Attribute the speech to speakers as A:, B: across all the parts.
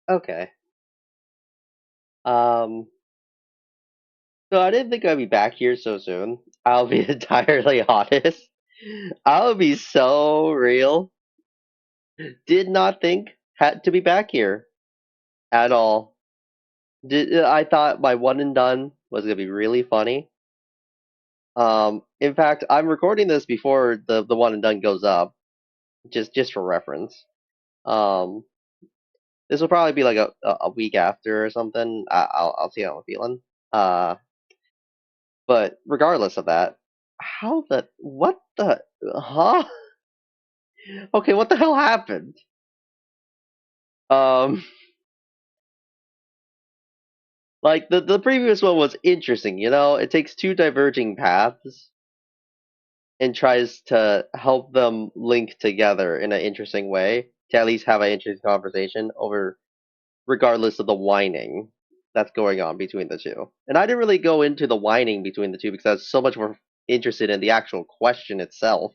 A: Okay. Um, so I didn't think I'd be back here so soon. I'll be entirely honest. I'll be so real. Did not think had to be back here at all. I thought my one and done was gonna be really funny. In fact, I'm recording this before the one and done goes up, just for reference. Um, this will probably be like a week after or something. I'll see how I'm feeling. Uh, but regardless of that, how the what the huh? Okay, what the hell happened? Um, like the previous one was interesting. It takes two diverging paths and tries to help them link together in an interesting way to at least have an interesting conversation over regardless of the whining that's going on between the two. And I didn't really go into the whining between the two because I was so much more interested in the actual question itself.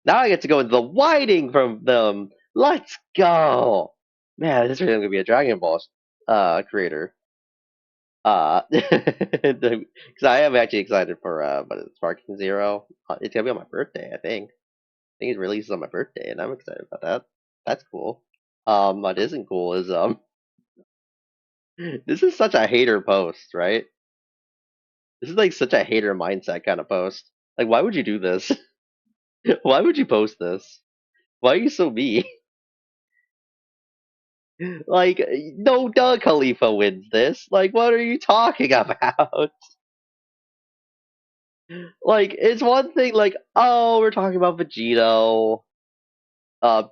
A: Now I get to go into the whining from them. Let's go. Man, this is really gonna be a Dragon Ball creator. Because I am actually excited for but it's Sparking Zero. It's gonna be on my birthday, I think. I think it releases on my birthday, and I'm excited about that. That's cool. What isn't cool is this is such a hater post, right? This is like such a hater mindset kind of post. Like, why would you do this? Why would you post this? Why are you so mean? Like, no, duh, Khalifa wins this. Like, what are you talking about? Like, it's one thing, like, oh, we're talking about Vegito,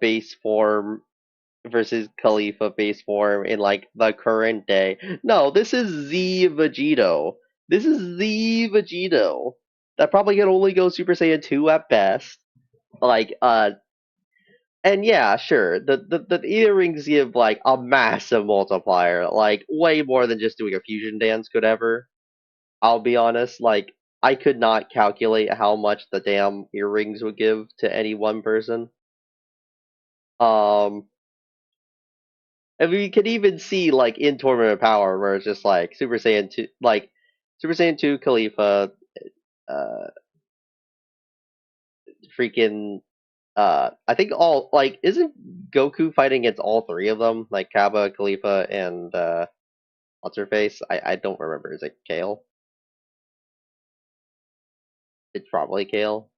A: base form versus Khalifa base form in like the current day. No, this is the Vegito. This is the Vegito that probably can only go Super Saiyan 2 at best. Like, and yeah, sure, the earrings give like a massive multiplier, like way more than just doing a fusion dance could ever. I'll be honest, like I could not calculate how much the damn earrings would give to any one person. Um, and we could even see like in Tournament of Power where it's just like Super Saiyan 2, like Super Saiyan 2 Khalifa, uh, freaking, I think all, like, isn't Goku fighting against all three of them? Like Kaba, Khalifa, and, what's her face? I don't remember. Is it Kale? It's probably Kale.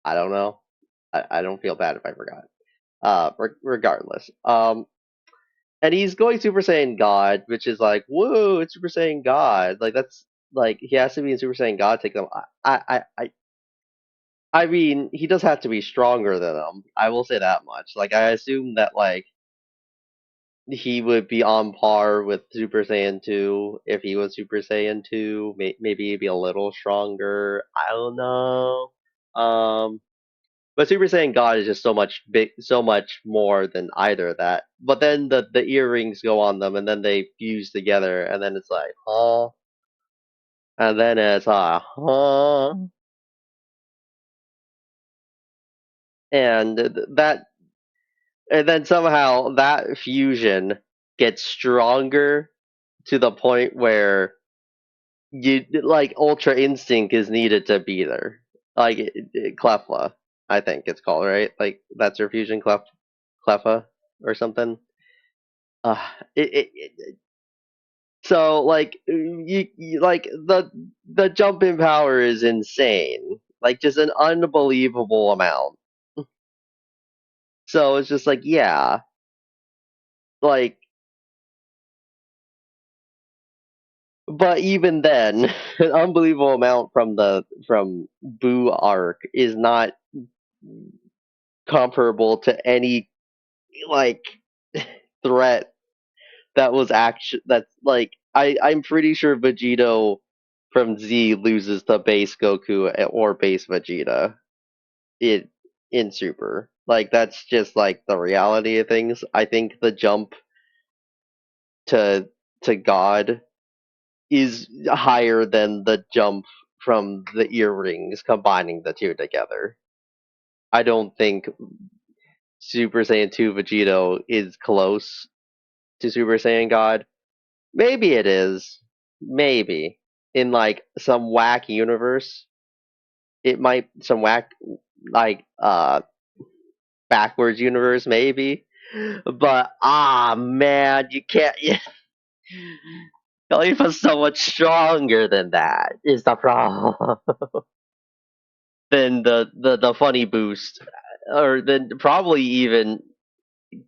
A: I don't know. I don't feel bad if I forgot. Regardless. And he's going Super Saiyan God, which is like, whoa, it's Super Saiyan God. Like that's like he has to be in Super Saiyan God to take them. I mean, he does have to be stronger than them. I will say that much. Like I assume that like he would be on par with Super Saiyan 2 if he was Super Saiyan 2. Maybe he'd be a little stronger. I don't know. Um, but Super Saiyan God is just so much big, so much more than either of that. But then the earrings go on them, and then they fuse together, and then it's like, huh? And then it's huh? And that, and then somehow that fusion gets stronger to the point where you like Ultra Instinct is needed to be there. Like Clefla, I think it's called, right? Like that's her fusion, Cleffa or something. Uh, so like like the jump in power is insane, like just an unbelievable amount. So it's just like yeah, like but even then, an unbelievable amount from Boo arc is not comparable to any like threat that was action that's like I'm pretty sure Vegito from Z loses to base Goku or base Vegeta in Super. Like that's just like the reality of things. I think the jump to God is higher than the jump from the earrings combining the two together. I don't think Super Saiyan 2 Vegito is close to Super Saiyan God? Maybe it is. Maybe. In like some whack universe, it might some whack like backwards universe maybe. But man, you can't Khalifa's so much stronger than that is the problem. Than the funny boost. Or then probably even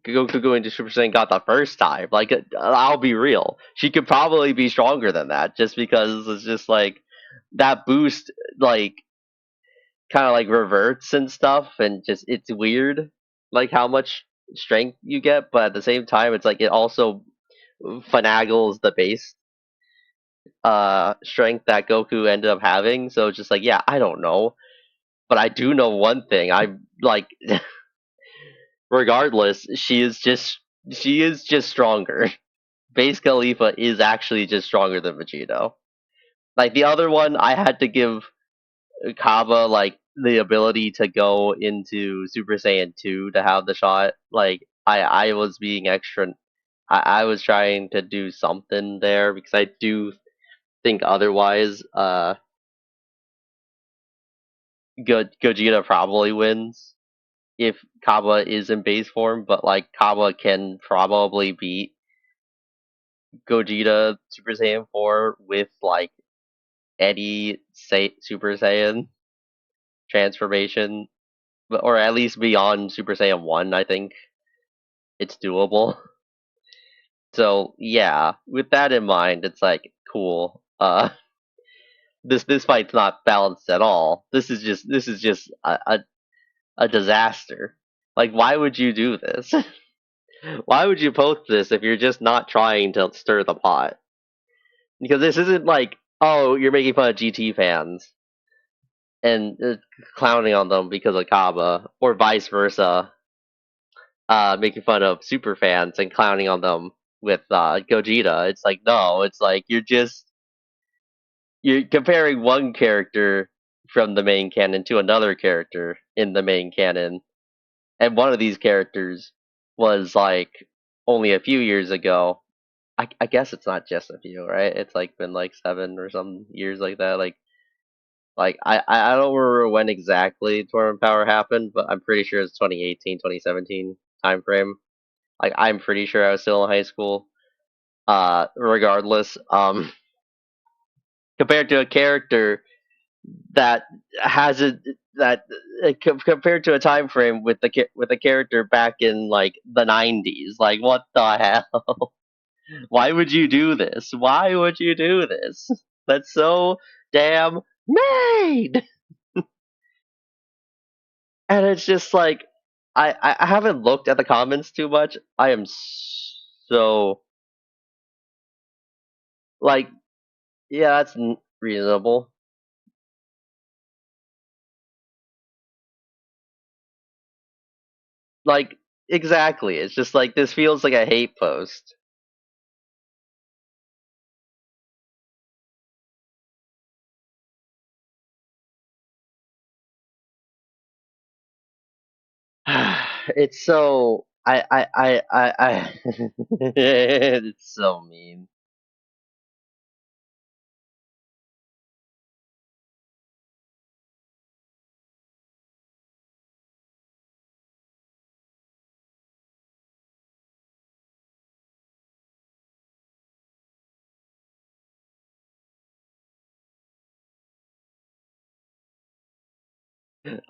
A: Goku going to Super Saiyan God the first time. Like, I'll be real. She could probably be stronger than that just because it's just like that boost, like, kind of like reverts and stuff, and just it's weird, like how much strength you get, but at the same time, it's like it also finagles the base strength that Goku ended up having. So it's just like, yeah, I don't know, but I do know one thing. I like, regardless, she is just stronger. Base Khalifa is actually just stronger than Vegito. Like the other one, I had to give Kaba like the ability to go into Super Saiyan 2 to have the shot. Like I was being extra. I was trying to do something there because I do think otherwise. Gogeta probably wins if Kaba is in base form, but like Kaba can probably beat Gogeta Super Saiyan 4 with like any Super Saiyan transformation, or at least beyond Super Saiyan 1, I think it's doable. So yeah, with that in mind, it's like cool. This fight's not balanced at all. This is just a disaster. Like, why would you do this? Why would you post this if you're just not trying to stir the pot? Because this isn't like, oh, you're making fun of GT fans and clowning on them because of Kaba, or vice versa, making fun of super fans and clowning on them with Gogeta. It's like, no, it's like you're comparing one character from the main canon to another character in the main canon, and one of these characters was like only a few years ago. I guess it's not just a few, right? It's like been like 7 or some years like that. Like I don't remember when exactly Tournament Power happened, but I'm pretty sure it's 2018, 2017 time frame. Like I'm pretty sure I was still in high school. Regardless, compared to a character that has a that compared to a time frame with with a character back in like the 90s, like what the hell? Why would you do this? Why would you do this? That's so damn made. And it's just like I haven't looked at the comments too much. I am so like, yeah, that's reasonable. Like, exactly. It's just like this feels like a hate post. It's so I it's so mean.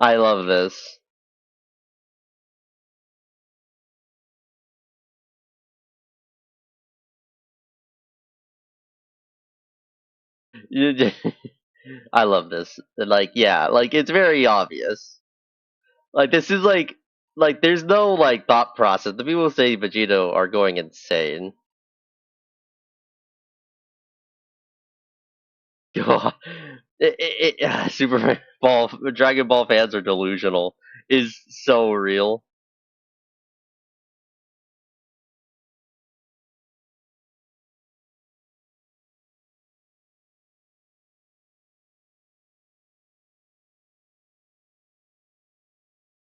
A: I love this. I love this. Like, yeah, like it's very obvious. Like this is like there's no like thought process. The people who say Vegito are going insane. God, Super Ball Dragon Ball fans are delusional. Is so real.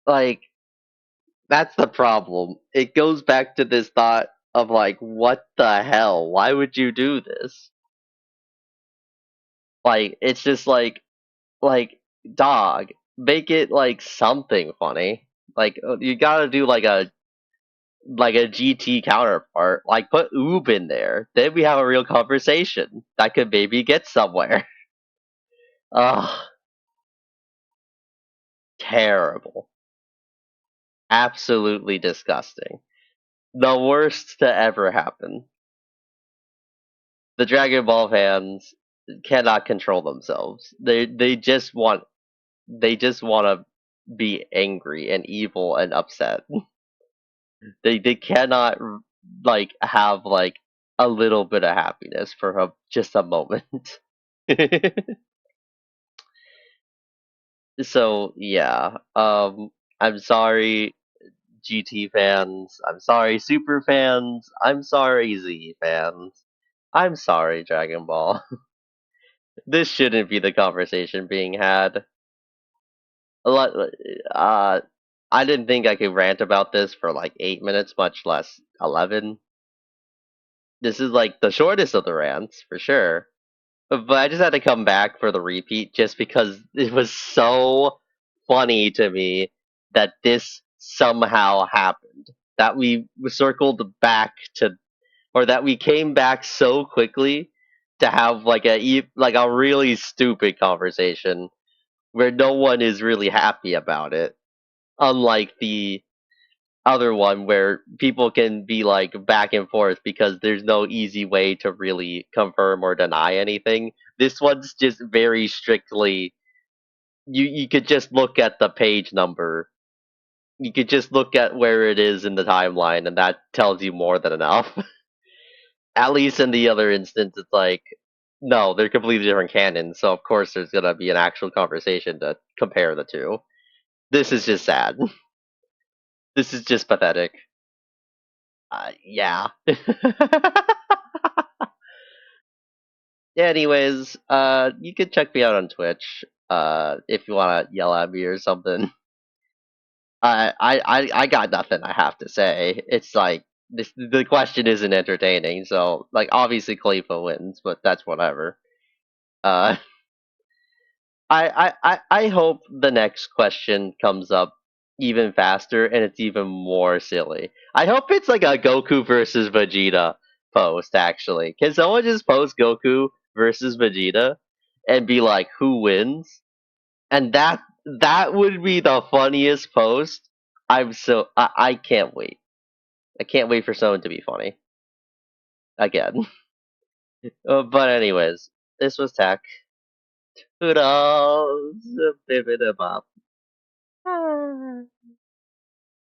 A: Like, that's the problem. It goes back to this thought. of like, what the hell? Why would you do this? Like, it's just like, dog, make it like something funny. Like, you gotta do like a GT counterpart. Like, put Oob in there. Then we have a real conversation that could maybe get somewhere. Ugh, terrible. Absolutely disgusting. The worst to ever happen. The Dragon Ball fans cannot control themselves. They just want to be angry and evil and upset. They cannot like have like a little bit of happiness for just a moment. So yeah, I'm sorry GT fans. I'm sorry Super fans. I'm sorry Z fans. I'm sorry Dragon Ball. This shouldn't be the conversation being had. A lot. Uh, I didn't think I could rant about this for like 8 minutes, much less 11. This is like the shortest of the rants for sure. But I just had to come back for the repeat just because it was so funny to me that this somehow happened. That we circled back to, or that we came back so quickly to have like like a really stupid conversation where no one is really happy about it. Unlike the other one where people can be like back and forth because there's no easy way to really confirm or deny anything. This one's just very strictly you could just look at the page number. You could just look at where it is in the timeline and that tells you more than enough. At least in the other instance it's like no, they're completely different canons, so of course there's gonna be an actual conversation to compare the two. This is just sad. This is just pathetic. Yeah. Anyways, you can check me out on Twitch, if you want to yell at me or something. I got nothing I have to say. It's like the question isn't entertaining, so like obviously Khalifa wins, but that's whatever. Uh, I hope the next question comes up even faster and it's even more silly. I hope it's like a Goku versus Vegeta post actually. Can someone just post Goku versus Vegeta and be like who wins? And that would be the funniest post. I can't wait. I can't wait for someone to be funny again. But anyways, this was Tech. Toodles. Bip, bip, bop.